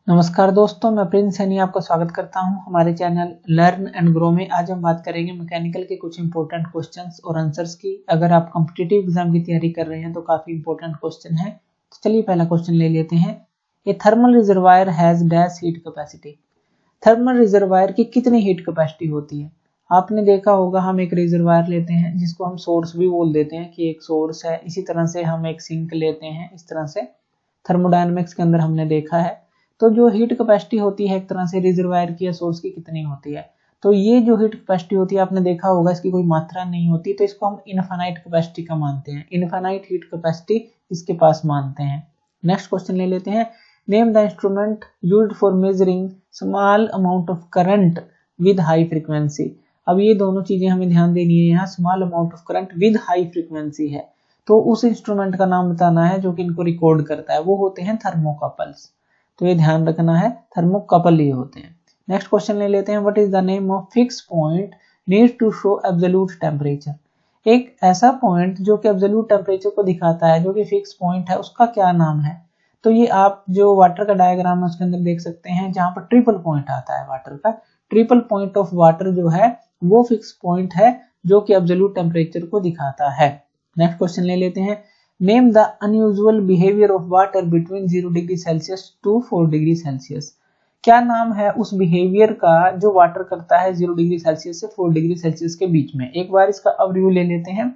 नमस्कार दोस्तों, मैं प्रिंस सैनी आपका स्वागत करता हूं हमारे चैनल लर्न एंड ग्रो में। आज हम बात करेंगे मैकेनिकल के कुछ इंपॉर्टेंट क्वेश्चंस और आंसर्स की। अगर आप कॉम्पिटिटिव एग्जाम की तैयारी कर रहे हैं तो काफी इंपॉर्टेंट क्वेश्चन है। तो चलिए पहला क्वेश्चन ले लेते हैं। A thermal reservoir has dash heat capacity. Thermal reservoir की कितनी हीट कैपेसिटी होती है? आपने देखा होगा, हम एक रिजर्वायर लेते हैं जिसको हम सोर्स भी बोल देते हैं कि एक सोर्स है। इसी तरह से हम एक सिंक लेते हैं। इस तरह से थर्मोडायनेमिक्स के अंदर हमने देखा है। तो जो हीट कैपेसिटी होती है एक तरह से रिजर्वायर की या सोर्स की कितनी होती है, तो ये जो हीट कैपेसिटी होती है आपने देखा होगा इसकी कोई मात्रा नहीं होती, तो इसको हम इनफाइनाइट कैपेसिटी का मानते हैं। इनफाइनाइट हीट कैपेसिटी इसके पास मानते हैं। नेक्स्ट क्वेश्चन ले लेते हैं। Name the instrument used for measuring small amount of current with high frequency. अब ये दोनों चीजें हमें ध्यान देनी है। यहाँ small amount of current with high frequency है, तो उस इंस्ट्रूमेंट का नाम बताना है जो कि इनको रिकॉर्ड करता है। वो होते हैं थर्मोकपल्स। तो ये ध्यान रखना है, थर्मोकपल ये होते हैं। नेक्स्ट क्वेश्चन ले लेते हैं। What is the name of fix point need to show absolute temperature. एक ऐसा पॉइंट जो कि एब्सोल्यूट टेम्परेचर को दिखाता है, जो कि फिक्स पॉइंट है, उसका क्या नाम है? तो ये आप जो वाटर का डायग्राम है उसके अंदर देख सकते हैं, जहां पर ट्रिपल पॉइंट आता है वाटर का। ट्रिपल पॉइंट ऑफ वाटर जो है वो फिक्स पॉइंट है जो कि एब्सोल्यूट टेम्परेचर को दिखाता है। नेक्स्ट क्वेश्चन ले लेते हैं। Name the unusual behaviour of water between 0 degree Celsius to 4 degree Celsius. क्या नाम है उस बिहेवियर का जो वाटर करता है 0 डिग्री सेल्सियस से 4 डिग्री सेल्सियस के बीच में? एक बार इसका ओवरव्यू ले लेते हैं।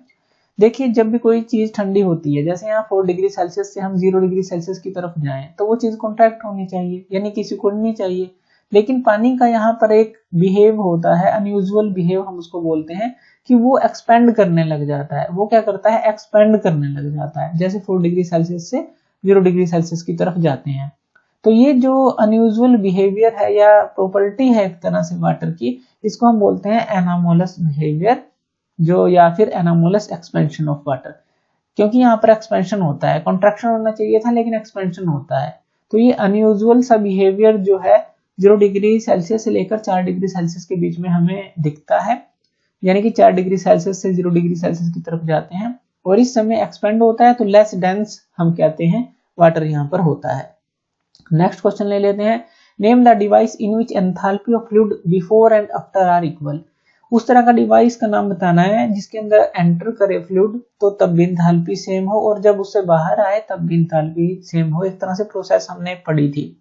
देखिए, जब भी कोई चीज ठंडी होती है, जैसे यहाँ 4 डिग्री सेल्सियस से हम 0 डिग्री सेल्सियस की तरफ जाएं, तो वो चीज कॉन्ट्रैक्ट होनी चाहिए, यानी कि सिकुड़नी चाहिए। लेकिन पानी का यहाँ पर एक बिहेव होता है, अनयूजुअल बिहेव हम उसको बोलते हैं, कि वो एक्सपेंड करने लग जाता है। वो क्या करता है? एक्सपेंड करने लग जाता है, जैसे 4 डिग्री सेल्सियस से 0 डिग्री सेल्सियस की तरफ जाते हैं। तो ये जो अनयूजुअल बिहेवियर है या प्रॉपर्टी है एक तरह से वाटर की, इसको हम बोलते हैं एनामोलस बिहेवियर, जो या फिर एनामोलस एक्सपेंशन ऑफ वाटर। क्योंकि यहाँ पर एक्सपेंशन होता है, कॉन्ट्रैक्शन होना चाहिए था लेकिन एक्सपेंशन होता है। तो ये अनयूजुअल सा बिहेवियर जो है 0 डिग्री सेल्सियस से लेकर 4 डिग्री सेल्सियस के बीच में हमें दिखता है, यानी कि 4 डिग्री सेल्सियस से 0 डिग्री सेल्सियस की तरफ जाते हैं और इस समय एक्सपेंड होता है, तो लेस डेंस हम कहते हैं वाटर यहाँ पर होता है। नेक्स्ट क्वेश्चन ले लेते हैं। Name the device in which enthalpy of fluid before and after are equal. उस तरह का डिवाइस का नाम बताना है जिसके अंदर एंटर करे फ्लूइड तो तब भी एंथैल्पी सेम हो, और जब उससे बाहर आए तब भी एंथैल्पी सेम हो। इस तरह से प्रोसेस हमने पढ़ी थी,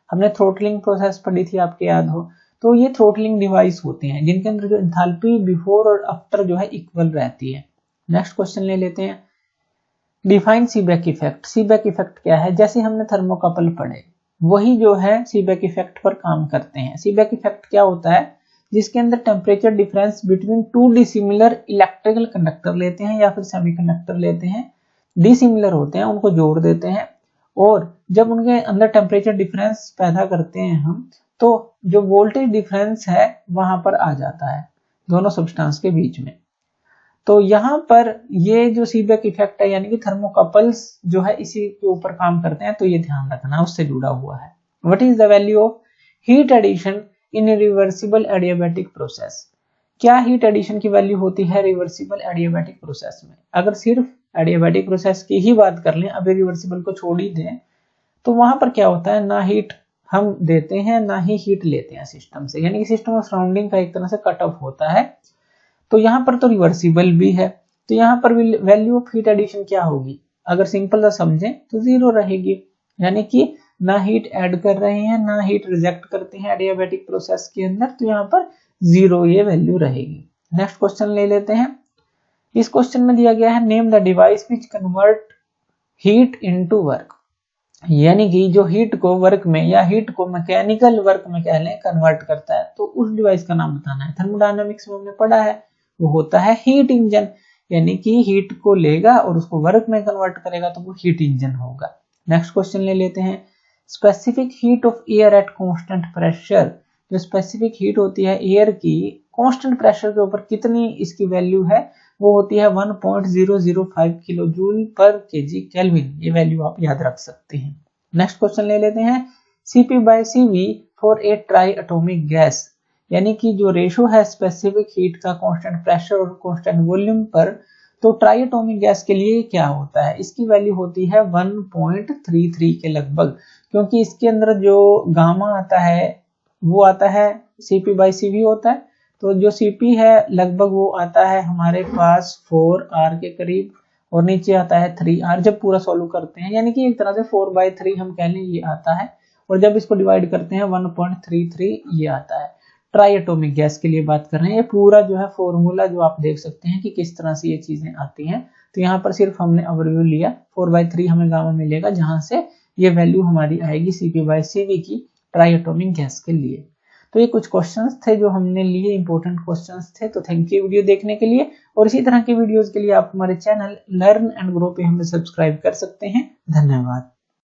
हमने थ्रोटलिंग प्रोसेस पढ़ी थी, आपके याद हो। तो ये थ्रोटलिंग डिवाइस होते हैं जिनके अंदर जो एंथैल्पी बिफोर और आफ्टर जो है इक्वल रहती है। नेक्स्ट क्वेश्चन ले लेते हैं। Define Seebeck effect. Seebeck effect क्या है? जैसे हमने थर्मोकपल पढ़े, वही जो है सीबेक इफेक्ट पर काम करते हैं। सीबेक इफेक्ट क्या होता है? जिसके अंदर temperature difference between 2 dissimilar electrical conductor लेते हैं या फिर सेमीकंडक्टर लेते हैं, डिसिमिलर होते हैं, उनको जोड़ देते हैं, और जब उनके अंदर टेम्परेचर डिफरेंस पैदा करते हैं हम, तो जो वोल्टेज डिफरेंस है वहां पर आ जाता है दोनों सब्सटेंस के बीच में। तो यहाँ पर ये जो सीबेक इफेक्ट है, यानी कि थर्मोकपल्स जो है इसी के ऊपर काम करते हैं, तो ये ध्यान रखना, उससे जुड़ा हुआ है। What is the value of heat addition in reversible adiabatic process. क्या हीट एडिशन की वैल्यू होती है रिवर्सिबल एडियाबैटिक प्रोसेस में? अगर सिर्फ एडियाबैटिक प्रोसेस की ही बात कर लें, अब रिवर्सिबल को छोड़ ही दें, तो वहां पर क्या होता है, ना हीट हम देते हैं ना ही हीट लेते हैं सिस्टम से, यानी कि सिस्टम ऑफ सराउंडिंग का एक तरह से कट ऑफ होता है। तो यहाँ पर तो रिवर्सिबल भी है, तो यहाँ पर वैल्यू ऑफ हीट एडिशन क्या होगी? अगर सिंपल सा समझें तो 0 रहेगी, यानी कि ना हीट ऐड कर रहे हैं ना हीट रिजेक्ट करते हैं एडियाबैटिक प्रोसेस के अंदर, तो यहाँ पर 0 ये वैल्यू रहेगी। नेक्स्ट क्वेश्चन ले लेते हैं। इस क्वेश्चन में दिया गया है name the device which convert heat into work, यानी कि जो हीट को वर्क में या हीट को मैकेनिकल वर्क में कह लें कन्वर्ट करता है, तो उस डिवाइस का नाम बताना है। थर्मोडायनामिक्स में हमने पढ़ा है, वो होता है हीट इंजन, यानी कि हीट को लेगा और उसको वर्क में कन्वर्ट करेगा, तो वो हीट इंजन होगा। नेक्स्ट क्वेश्चन ले लेते हैं। Specific heat of air at constant pressure. जो स्पेसिफिक हीट होती है एयर की कांस्टेंट प्रेशर के ऊपर कितनी इसकी वैल्यू है, वो होती है 1.005 किलो जूल पर केजी केल्विन। ये वैल्यू आप याद रख सकते हैं। नेक्स्ट क्वेश्चन ले लेते हैं। Cp/Cv for a try atomic gas, यानी कि जो रेशो है स्पेसिफिक हीट का कांस्टेंट प्रेशर और कांस्टेंट वॉल्यूम पर, तो ट्राई एटॉमिक गैस के लिए क्या होता है? इसकी वैल्यू होती है 1.33 के लगभग, क्योंकि इसके अंदर जो गामा आता है वो आता है Cp/Cv होता है। तो जो Cp है लगभग वो आता है हमारे पास 4R के करीब, और नीचे आता है 3R जब पूरा सॉल्व करते हैं, यानी कि एक तरह से 4/3 हम कह लें ये आता है, और जब इसको डिवाइड करते हैं 1.33 ये आता है। ट्राई एटॉमिक गैस के लिए बात कर रहे हैं। ये पूरा जो है फॉर्मूला जो आप देख सकते हैं कि किस तरह से ये चीजें आती हैं। तो यहाँ पर सिर्फ हमने ओवरव्यू लिया, 4/3 हमें गामा मिलेगा, जहां से ये वैल्यू हमारी आएगी Cp/Cv की ट्राई एटॉमिक गैस के लिए। तो ये कुछ क्वेश्चंस थे जो हमने लिए, इंपॉर्टेंट क्वेश्चंस थे। तो थैंक यू वीडियो देखने के लिए, और इसी तरह के वीडियोस के लिए आप हमारे चैनल लर्न एंड ग्रो पे हमें सब्सक्राइब कर सकते हैं। धन्यवाद।